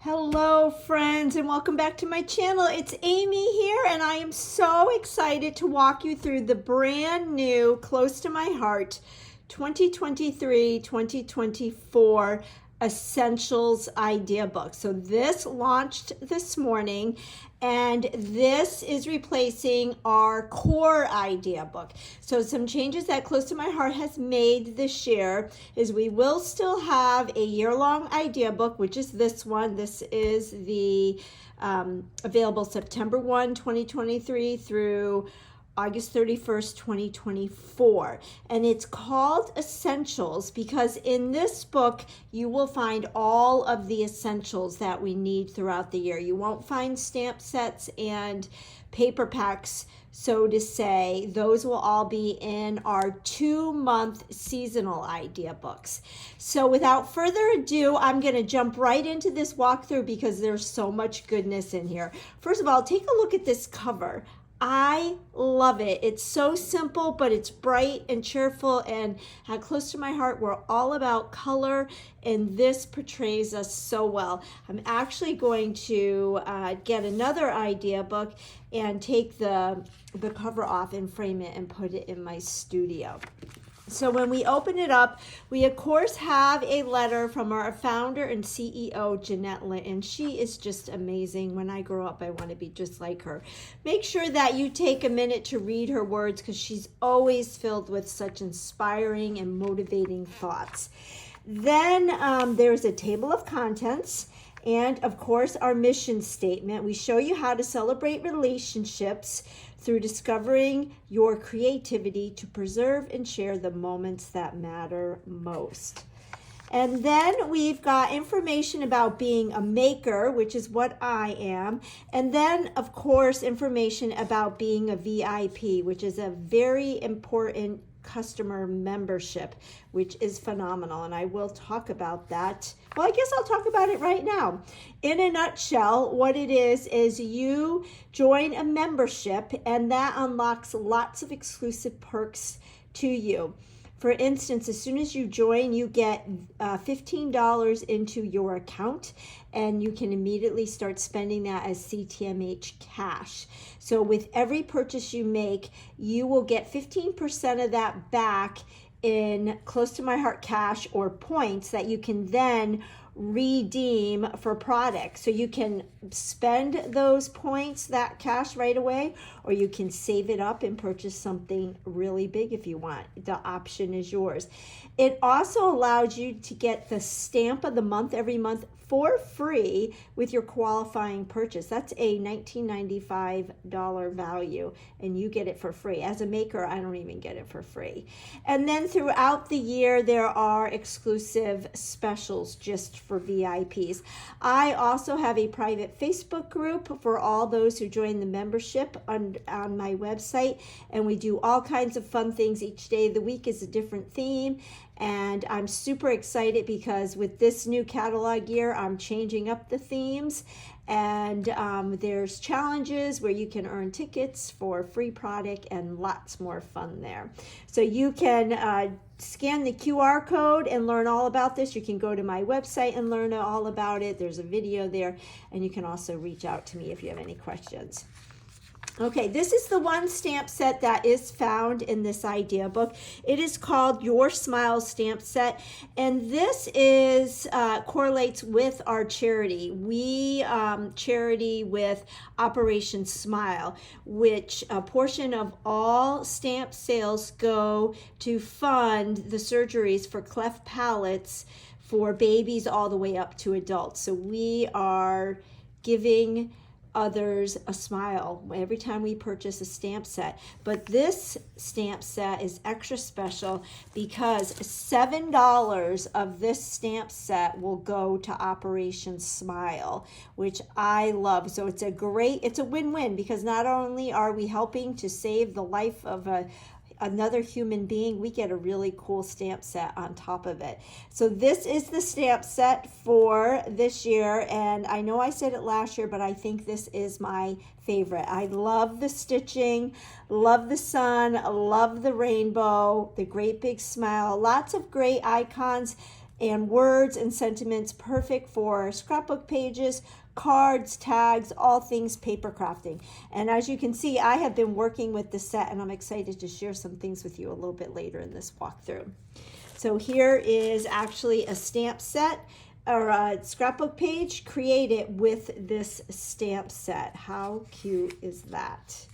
Hello friends, and welcome back to my channel. It's Amy here, and I am so excited to walk you through the brand new, close to my heart, 2023-2024 Essentials Idea Book. So this launched this morning, and this is replacing our core idea book. So some changes that Close to My Heart has made this year is we will still have a year-long idea book, which is this one. This is the available September 1, 2023 through August 31st, 2024. And it's called Essentials because in this book, you will find all of the essentials that we need throughout the year. You won't find stamp sets and paper packs, so to say. Those will all be in our 2-month seasonal idea books. So without further ado, I'm going to jump right into this walkthrough because there's so much goodness in here. First of all, take a look at this cover. I love it. It's so simple, but it's bright and cheerful, and at Close to My Heart, we're all about color, and this portrays us so well. I'm actually going to get another idea book and take the cover off and frame it and put it in my studio. So when we open it up, we of course have a letter from our founder and CEO, Jeanette Linton. She is just amazing. When I grow up, I want to be just like her. Make sure that you take a minute to read her words because she's always filled with such inspiring and motivating thoughts. Then there's a table of contents. And of course, our mission statement. We show you how to celebrate relationships through discovering your creativity to preserve and share the moments that matter most. And then we've got information about being a maker, which is what I am. And then, of course, information about being a VIP, which is a very important customer membership, which is phenomenal, and I will talk about that. Well, I guess I'll talk about it right now. In a nutshell, what it is you join a membership, and that unlocks lots of exclusive perks to you. For instance, as soon as you join, you get $15 into your account, and you can immediately start spending that as CTMH cash. So with every purchase you make, you will get 15% of that back in Close to My Heart cash or points that you can then redeem for products. So you can spend those points, that cash right away, or you can save it up and purchase something really big if you want. The option is yours. It also allows you to get the stamp of the month every month for free with your qualifying purchase. That's a $19.95 value, and you get it for free. As a maker, I don't even get it for free. And then throughout the year, there are exclusive specials just for VIPs. I also have a private Facebook group for all those who join the membership on my website, and we do all kinds of fun things. Each day of the week is a different theme. And I'm super excited because with this new catalog year, I'm changing up the themes. And there's challenges where you can earn tickets for free product and lots more fun there. So you can scan the QR code and learn all about this. You can go to my website and learn all about it. There's a video there. And you can also reach out to me if you have any questions. Okay, this is the one stamp set that is found in this idea book. It is called Your Smile Stamp Set, and this is correlates with our charity. We charity with Operation Smile, which a portion of all stamp sales go to fund the surgeries for cleft palates for babies all the way up to adults. So we are giving others a smile every time we purchase a stamp set. But this stamp set is extra special because $7 of this stamp set will go to Operation Smile, which I love. So it's a win-win because not only are we helping to save the life of another human being, we get a really cool stamp set on top of it. So this is the stamp set for this year, and I know I said it last year, but I think this is my favorite. I love the stitching, love the sun, love the rainbow, the great big smile, lots of great icons. and words and sentiments, perfect for scrapbook pages, cards, tags, all things paper crafting. And as you can see, I have been working with the set, and I'm excited to share some things with you a little bit later in this walkthrough. So here is actually a stamp set or a scrapbook page created with this stamp set. How cute is that?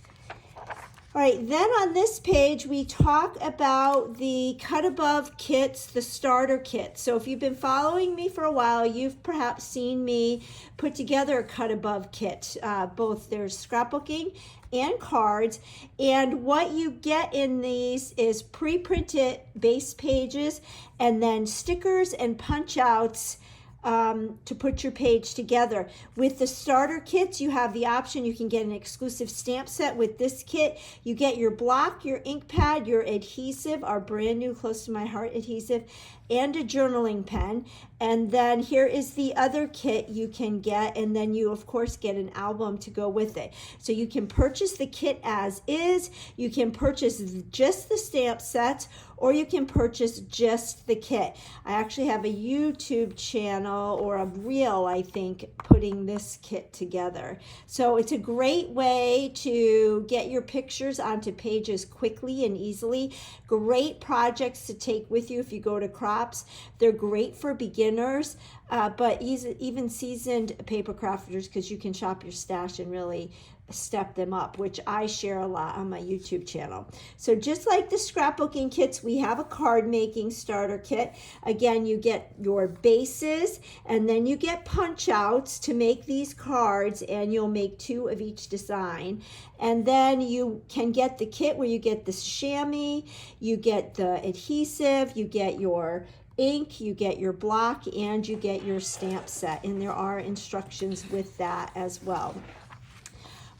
All right, then on this page, we talk about the cut above kits, the starter kit. So if you've been following me for a while, you've perhaps seen me put together a cut above kit. Both there's scrapbooking and cards. And what you get in these is pre-printed base pages and then stickers and punch outs to put your page together. With the starter kits, you have the option, you can get an exclusive stamp set with this kit. You get your block, your ink pad, your adhesive, our brand new Close to My Heart adhesive, and a journaling pen. And then here is the other kit you can get, and then you of course get an album to go with it. So you can purchase the kit as is, you can purchase just the stamp sets, or you can purchase just the kit. I actually have a YouTube channel or a reel, I think, putting this kit together. So it's a great way to get your pictures onto pages quickly and easily. Great projects to take with you if you go to crops. They're great for beginners, but even seasoned paper crafters, because you can shop your stash and really step them up, which I share a lot on my YouTube channel. So just like the scrapbooking kits, we have a card making starter kit. Again, you get your bases and then you get punch outs to make these cards, and you'll make 2 of each design. And then you can get the kit where you get the chamois, you get the adhesive, you get your ink, you get your block, and you get your stamp set. And there are instructions with that as well.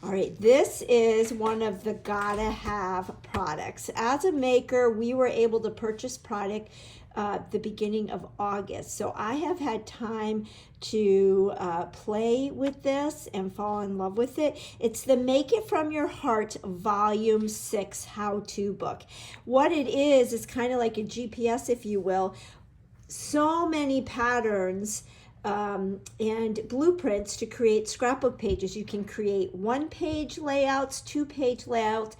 All right, this is one of the gotta have products. As a maker, we were able to purchase product the beginning of August. So I have had time to play with this and fall in love with it. It's the Make It From Your Heart Volume 6 how-to book. What it is kind of like a GPS, if you will. So many patterns and blueprints to create scrapbook pages. You can create 1-page layouts, 2-page layouts,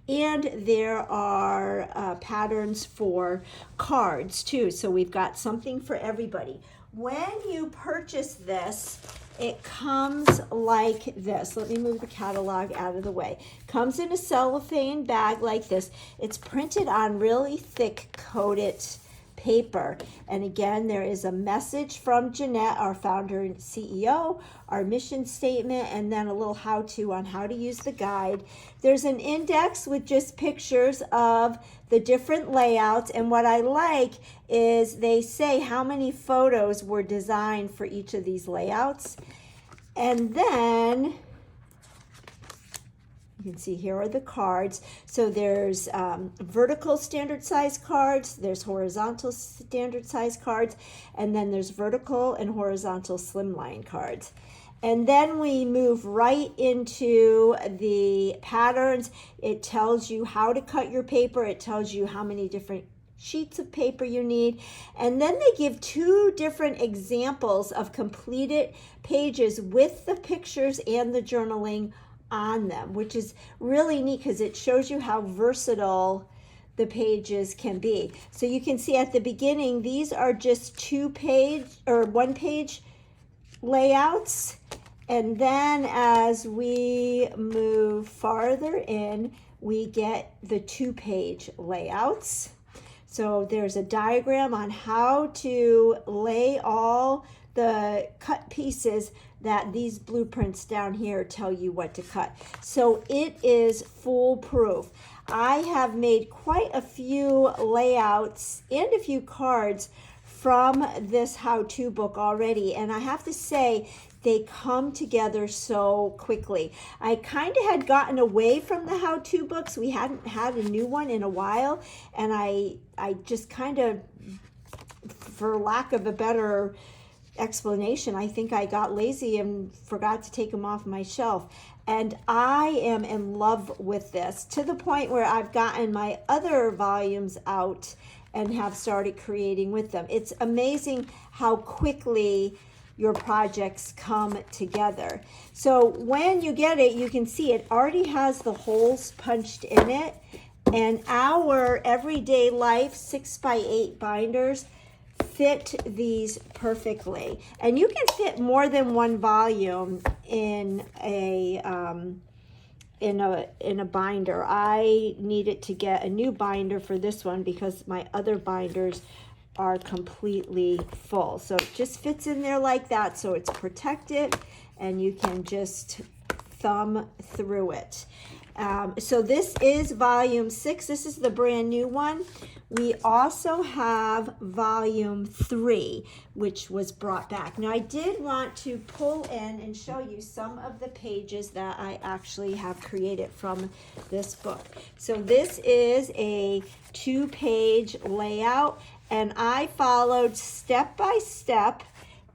and there are patterns for cards too. So we've got something for everybody. When you purchase this, it comes like this. Let me move the catalog out of the way. Comes in a cellophane bag like this. It's printed on really thick coated paper. And again, there is a message from Jeanette, our founder and CEO, our mission statement, and then a little how-to on how to use the guide. There's an index with just pictures of the different layouts, and what I like is they say how many photos were designed for each of these layouts. And then you can see here are the cards. So there's vertical standard size cards, there's horizontal standard size cards, and then there's vertical and horizontal slimline cards. And then we move right into the patterns. It tells you how to cut your paper. It tells you how many different sheets of paper you need. And then they give 2 different examples of completed pages with the pictures and the journaling on them, which is really neat because it shows you how versatile the pages can be. So you can see at the beginning, these are just 2-page or 1-page layouts. And then as we move farther in, we get the 2-page layouts. So there's a diagram on how to lay all the cut pieces that these blueprints down here tell you what to cut. So it is foolproof. I have made quite a few layouts and a few cards from this how-to book already, and I have to say they come together so quickly. I kind of had gotten away from the how-to books. We hadn't had a new one in a while, and I just kind of, for lack of a better explanation, I think I got lazy and forgot to take them off my shelf. And I am in love with this to the point where I've gotten my other volumes out and have started creating with them. It's amazing how quickly your projects come together. So when you get it, you can see it already has the holes punched in it, and our Everyday Life 6x8 binders fit these perfectly. And you can fit more than one volume in a binder. I needed to get a new binder for this one because my other binders are completely full. So it just fits in there like that, so it's protected and you can just thumb through it. So this is volume 6. This is the brand new one. We also have volume 3, which was brought back. Now I did want to pull in and show you some of the pages that I actually have created from this book. So this is a 2-page layout, and I followed step by step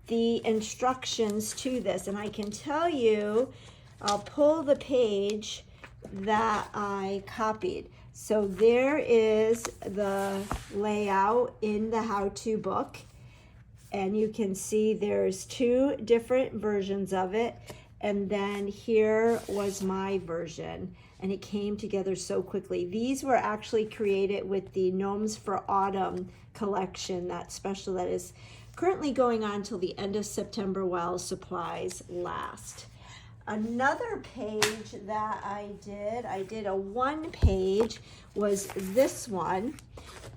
the instructions to this. And I can tell you, I'll pull the page that I copied. So there is the layout in the how-to book, and you can see there's 2 different versions of it, and then here was my version, and it came together so quickly. These were actually created with the Gnomes for Autumn collection, that special that is currently going on till the end of September while supplies last. Another page that I did a 1-page, was this one.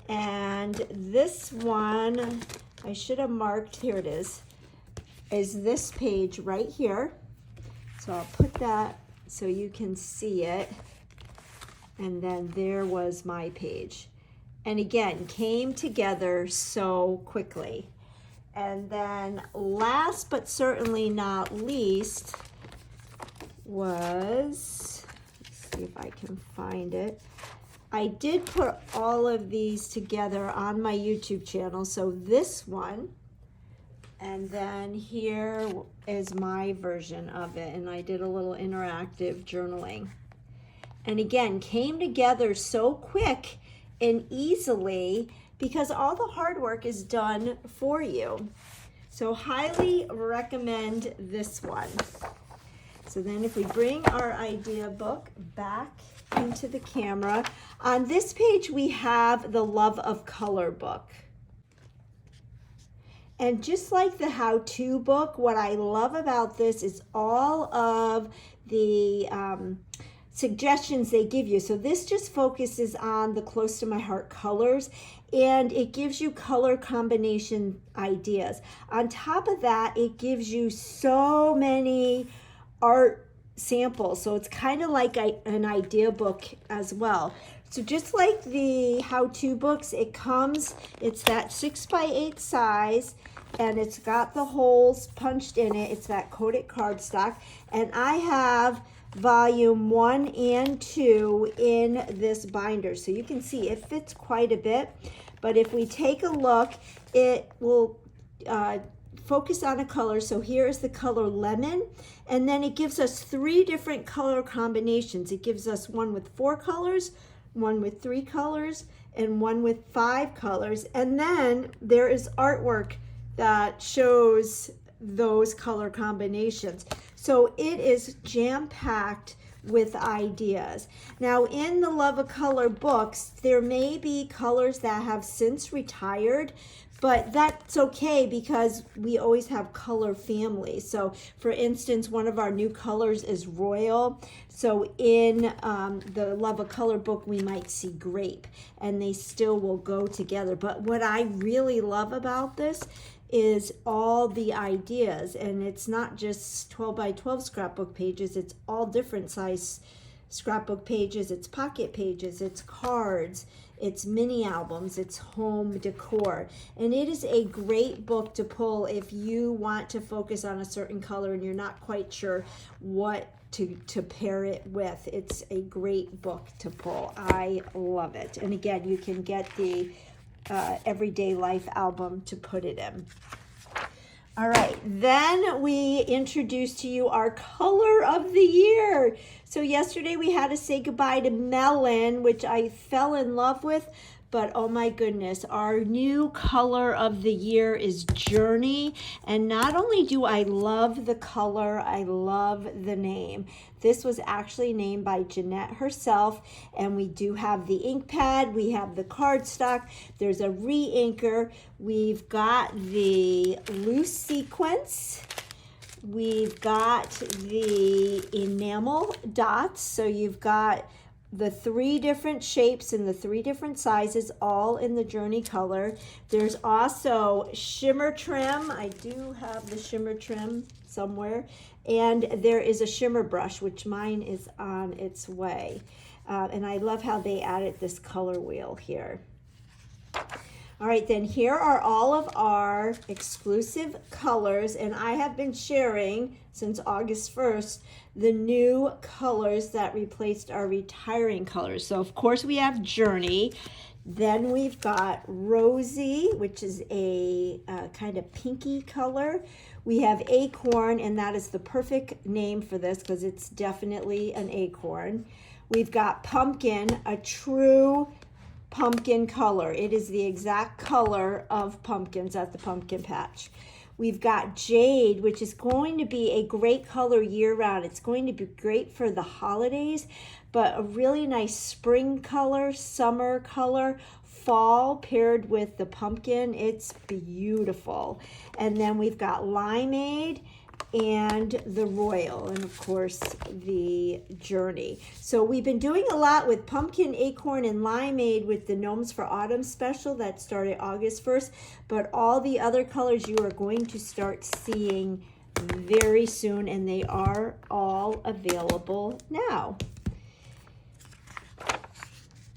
And this one, I should have marked, here it is this page right here. So I'll put that so you can see it. And then there was my page. And again, came together so quickly. And then last but certainly not least, was, let's see if I can find it. I did put all of these together on my YouTube channel. So this one, and then here is my version of it, and I did a little interactive journaling. And again, came together so quick and easily because all the hard work is done for you. So highly recommend this one. So then if we bring our idea book back into the camera, on this page we have the Love of Color book. And just like the how-to book, what I love about this is all of the suggestions they give you. So this just focuses on the close to my heart colors, and it gives you color combination ideas. On top of that, it gives you so many art samples, so it's kind of like an idea book as well. So just like the how-to books, it's that 6x8 size, and it's got the holes punched in it. It's that coated cardstock, and I have volume 1 and 2 in this binder, so you can see it fits quite a bit. But if we take a look, it will focus on a color. So here is the color lemon, and then it gives us 3 different color combinations. It gives us one with 4 colors, one with 3 colors, and one with 5 colors. And then there is artwork that shows those color combinations. So it is jam-packed with ideas. Now in the Love of Color books, there may be colors that have since retired, but that's okay because we always have color families. So for instance, one of our new colors is royal. So in the Love of Color book, we might see grape, and they still will go together. But what I really love about this is all the ideas, and it's not just 12 by 12 scrapbook pages, it's all different size scrapbook pages, it's pocket pages, it's cards, it's mini albums, it's home decor. And it is a great book to pull if you want to focus on a certain color and you're not quite sure what to pair it with. It's a great book to pull. I love it. And again, you can get the Everyday Life album to put it in. All right, then we introduce to you our color of the year. So yesterday we had to say goodbye to melon, which I fell in love with, but oh my goodness, our new color of the year is Journey. And not only do I love the color, I love the name. This was actually named by Jeanette herself, and we do have the ink pad, we have the cardstock, there's a re-inker, we've got the loose sequence, we've got the enamel dots, so you've got the 3 different shapes and the 3 different sizes, all in the Journey color. There's also shimmer trim. I do have the shimmer trim somewhere. And there is a shimmer brush, which mine is on its way. And I love how they added this color wheel here. All right, then here are all of our exclusive colors, and I have been sharing since August 1st the new colors that replaced our retiring colors. So of course we have Journey, then we've got Rosy, which is a kind of pinky color. We have Acorn, and that is the perfect name for this because it's definitely an acorn. We've got Pumpkin, a true pumpkin color. It is the exact color of pumpkins at the pumpkin patch. We've got Jade, which is going to be a great color year-round. It's going to be great for the holidays, but a really nice spring color, summer color, fall paired with the pumpkin. It's beautiful. And then we've got Limeade and the Royal, and of course the Journey. So we've been doing a lot with Pumpkin, Acorn, and Limeade with the Gnomes for Autumn special that started August 1st, but all the other colors you are going to start seeing very soon, and they are all available now.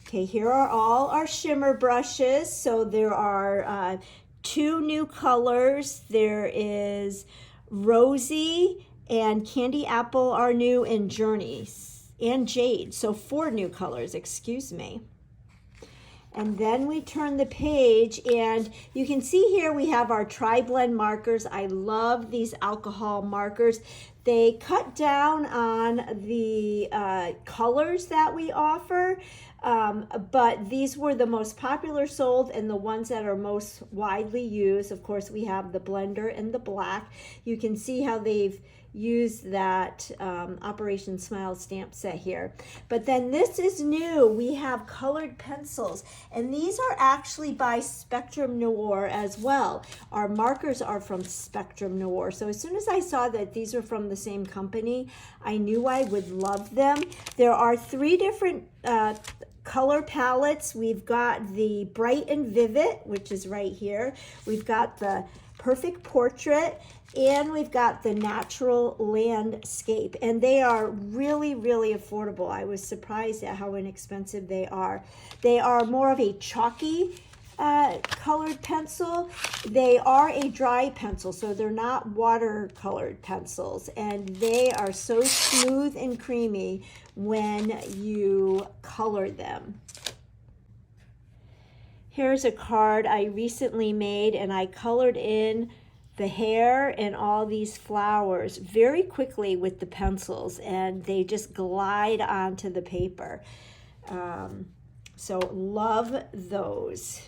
Okay, here are all our shimmer brushes. So there are 2 new colors. There is Rosy and Candy Apple are new, and Journey and Jade. So 4 new colors, excuse me. And then we turn the page, and you can see here we have our tri-blend markers. I love these alcohol markers. They cut down on the colors that we offer, but these were the most popular sold and the ones that are most widely used. Of course, we have the blender and the black. You can see how they've used that Operation Smile stamp set here. But then this is new. We have colored pencils, and these are actually by Spectrum Noir as well. Our markers are from Spectrum Noir. So as soon as I saw that these are from the same company, I knew I would love them. There are 3 different color palettes. We've got the Bright and Vivid, which is right here. We've got the Perfect Portrait, and we've got the Natural Landscape, and they are really, really affordable. I was surprised at how inexpensive they are. They are more of a chalky colored pencil. They are a dry pencil, so they're not watercolored pencils, and they are so smooth and creamy when you color them. Here's a card I recently made, and I colored in the hair and all these flowers very quickly with the pencils, and they just glide onto the paper. So love those.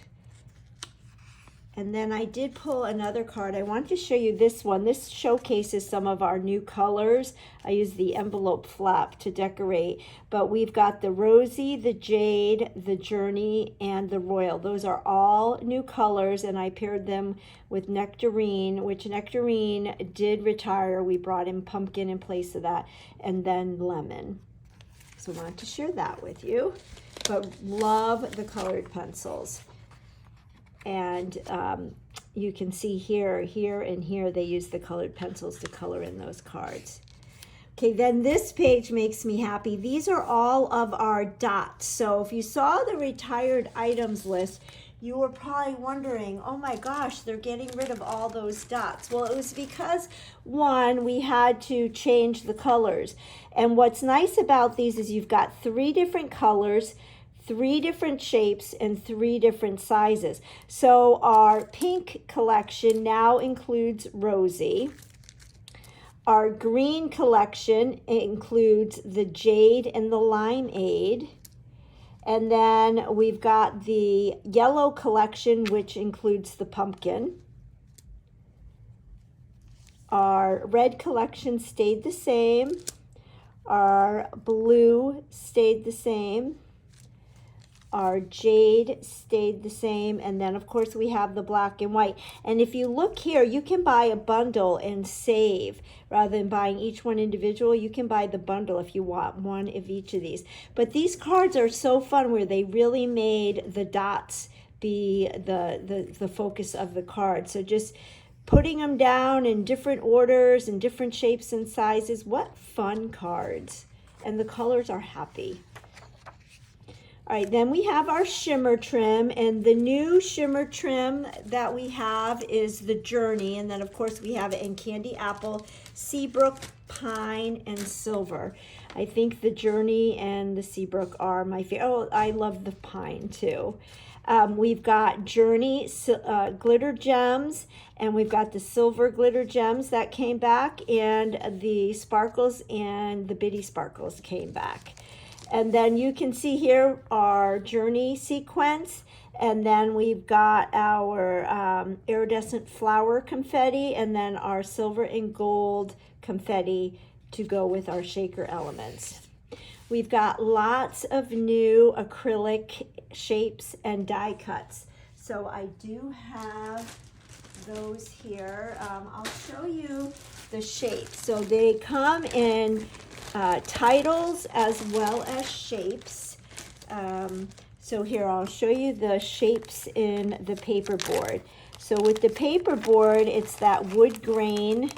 And then I did pull another card. I want to show you this one. This showcases some of our new colors. I used the envelope flap to decorate, but we've got the Rosy, the Jade, the Journey, and the Royal. Those are all new colors, and I paired them with Nectarine, which Nectarine did retire. We brought in Pumpkin in place of that, and then Lemon. So I wanted to share that with you, but love the colored pencils. And you can see here, and here, they use the colored pencils to color in those cards. Okay, then this page makes me happy. These are all of our dots. So if you saw the retired items list, you were probably wondering, oh my gosh, they're getting rid of all those dots. Well, it was because, one, we had to change the colors. And what's nice about these is you've got 3 different colors, 3 different shapes, and 3 different sizes. So our pink collection now includes Rosy. Our green collection includes the Jade and the Limeade. And then we've got the yellow collection, which includes the pumpkin. Our red collection stayed the same. Our blue stayed the same. Our jade stayed the same. And then, of course, we have the black and white. And if you look here, you can buy a bundle and save. Rather than buying each one individual, you can buy the bundle if you want one of each of these. But these cards are so fun where they really made the dots be the focus of the card. So just putting them down in different orders and different shapes and sizes. What fun cards. And the colors are happy. All right, then we have our shimmer trim, and the new shimmer trim that we have is the Journey, and then of course we have it in Candy Apple, Seabrook, Pine, and Silver. I think the Journey and the Seabrook are my favorite. Oh, I love the Pine too. We've got Journey glitter gems, and we've got the silver glitter gems that came back, and the sparkles and the bitty sparkles came back. And then you can see here our Journey sequence, and then we've got our iridescent flower confetti, and then our silver and gold confetti to go with our shaker elements. We've got lots of new acrylic shapes and die cuts. So I do have those here. I'll show you the shapes. So they come in titles as well as shapes. So here I'll show you the shapes in the paperboard. So with the paperboard, it's that wood grain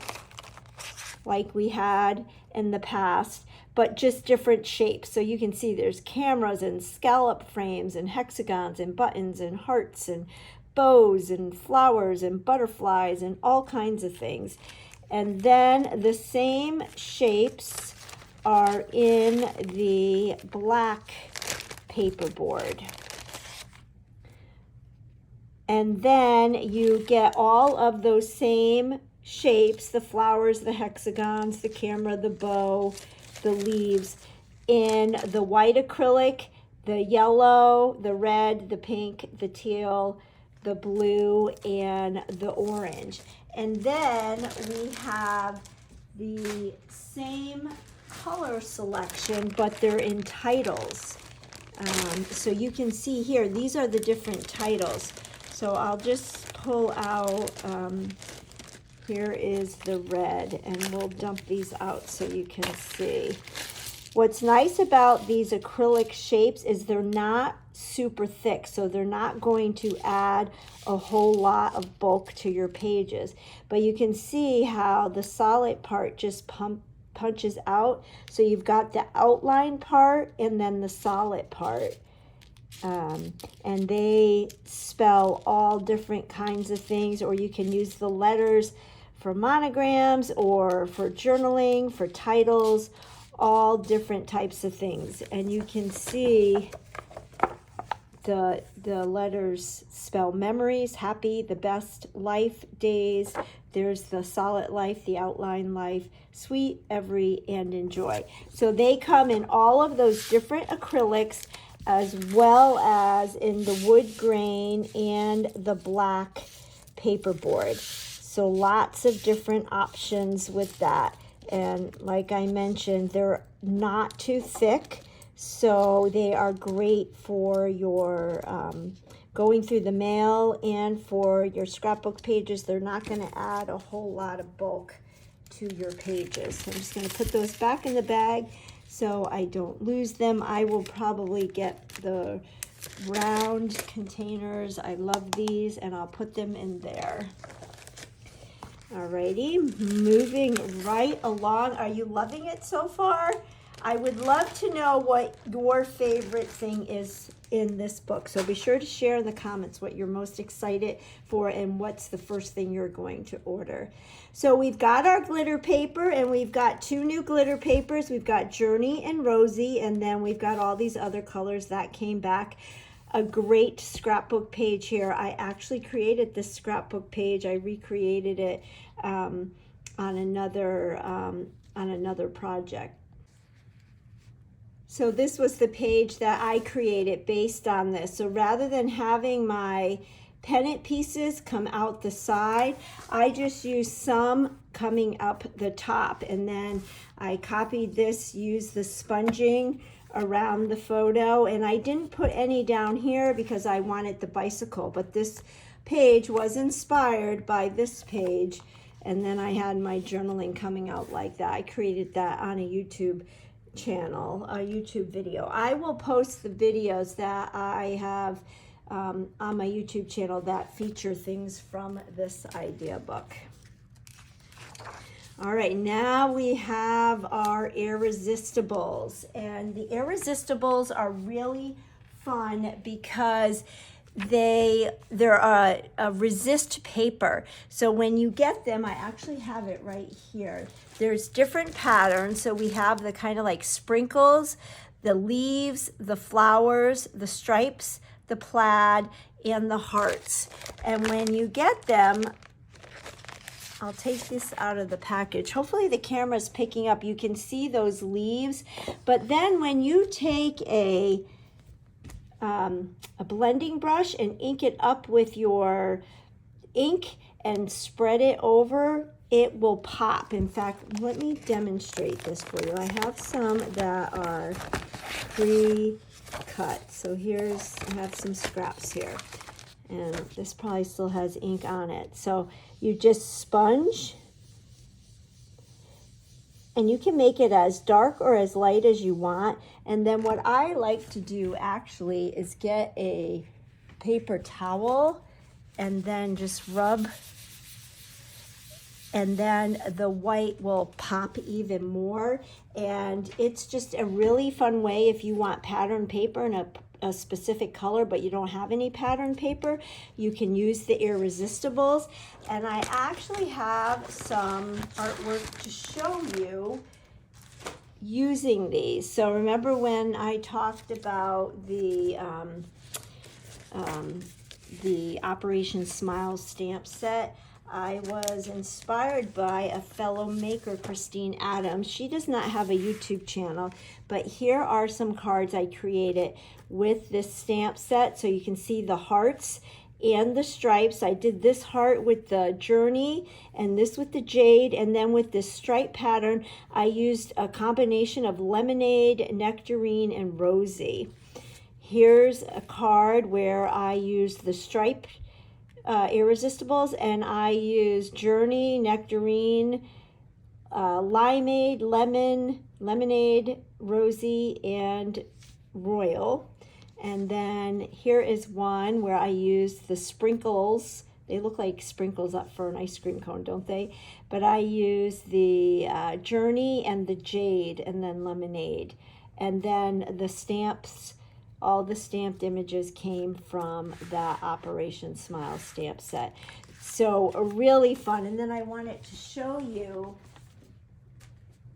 like we had in the past, but just different shapes. So you can see there's cameras and scallop frames and hexagons and buttons and hearts and bows and flowers and butterflies and all kinds of things. And then the same shapes are in the black paperboard. And then you get all of those same shapes, the flowers, the hexagons, the camera, the bow, the leaves, in the white acrylic, the yellow, the red, the pink, the teal, the blue, and the orange. And then we have the same color selection, but they're in titles. So you can see here, these are the different titles. So I'll just pull out, here is the red, and we'll dump these out so you can see. What's nice about these acrylic shapes is they're not super thick, so they're not going to add a whole lot of bulk to your pages. But you can see how the solid part just punches out. So you've got the outline part and then the solid part. And they spell all different kinds of things, or you can use the letters for monograms or for journaling, for titles, all different types of things. And you can see the letters spell memories, happy, the best, life, days. There's the solid life, the outline life, sweet, every, and enjoy. So they come in all of those different acrylics, as well as in the wood grain and the black paperboard. So lots of different options with that. And like I mentioned, they're not too thick, so they are great for your going through the mail and for your scrapbook pages. They're not going to add a whole lot of bulk to your pages. So I'm just going to put those back in the bag so I don't lose them. I will probably get the round containers. I love these, and I'll put them in there. Alrighty, moving right along. Are you loving it so far? I would love to know what your favorite thing is in this book. So be sure to share in the comments what you're most excited for and what's the first thing you're going to order. So we've got our glitter paper, and we've got two new glitter papers. We've got Journey and Rosie, and then we've got all these other colors that came back. A great scrapbook page here. I actually created this scrapbook page. I recreated it on another project. So this was the page that I created based on this. So rather than having my pennant pieces come out the side, I just used some coming up the top, and then I copied this, used the sponging around the photo, and I didn't put any down here because I wanted the bicycle, but this page was inspired by this page, and then I had my journaling coming out like that. I created that on a YouTube channel, a YouTube video. I will post the videos that I have on my YouTube channel that feature things from this idea book. All right, now we have our Irresistibles, and the Irresistibles are really fun because they're a resist paper. So when you get them, I actually have it right here. There's different patterns. So we have the kind of like sprinkles, the leaves, the flowers, the stripes, the plaid, and the hearts. And when you get them, I'll take this out of the package. Hopefully the camera's picking up. You can see those leaves. But then when you take a blending brush and ink it up with your ink and spread it over, it will pop. In fact, let me demonstrate this for you. I have some that are pre-cut. So I have some scraps here. And this probably still has ink on it. So you just sponge, and you can make it as dark or as light as you want. And then what I like to do actually is get a paper towel and then just rub, and then the white will pop even more. And it's just a really fun way if you want pattern paper in a specific color, but you don't have any pattern paper, you can use the Irresistibles. And I actually have some artwork to show you using these. So remember when I talked about the Operation Smile stamp set? I was inspired by a fellow maker, Christine Adams. She does not have a YouTube channel, but here are some cards I created with this stamp set. So you can see the hearts and the stripes. I did this heart with the Journey and this with the Jade, and then with this stripe pattern, I used a combination of Lemonade, Nectarine, and Rosy. Here's a card where I used the stripe Irresistibles, and I used Journey, Nectarine, Limeade, Lemonade, Rosy, and Royal. And then here is one where I used the sprinkles. They look like sprinkles up for an ice cream cone, don't they? But I used the Journey and the Jade, and then Lemonade. And then the stamps, all the stamped images came from that Operation Smile stamp set. So really fun. And then I wanted to show you,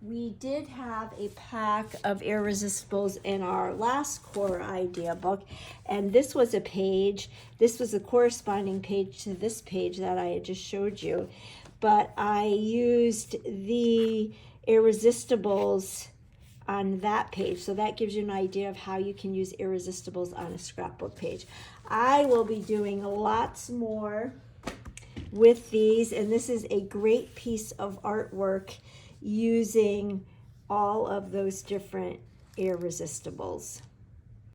we did have a pack of Irresistibles in our last core idea book. And this was a page, this was a corresponding page to this page that I had just showed you. But I used the Irresistibles on that page, so that gives you an idea of how you can use Irresistibles on a scrapbook page. I will be doing lots more with these, and this is a great piece of artwork using all of those different Irresistibles.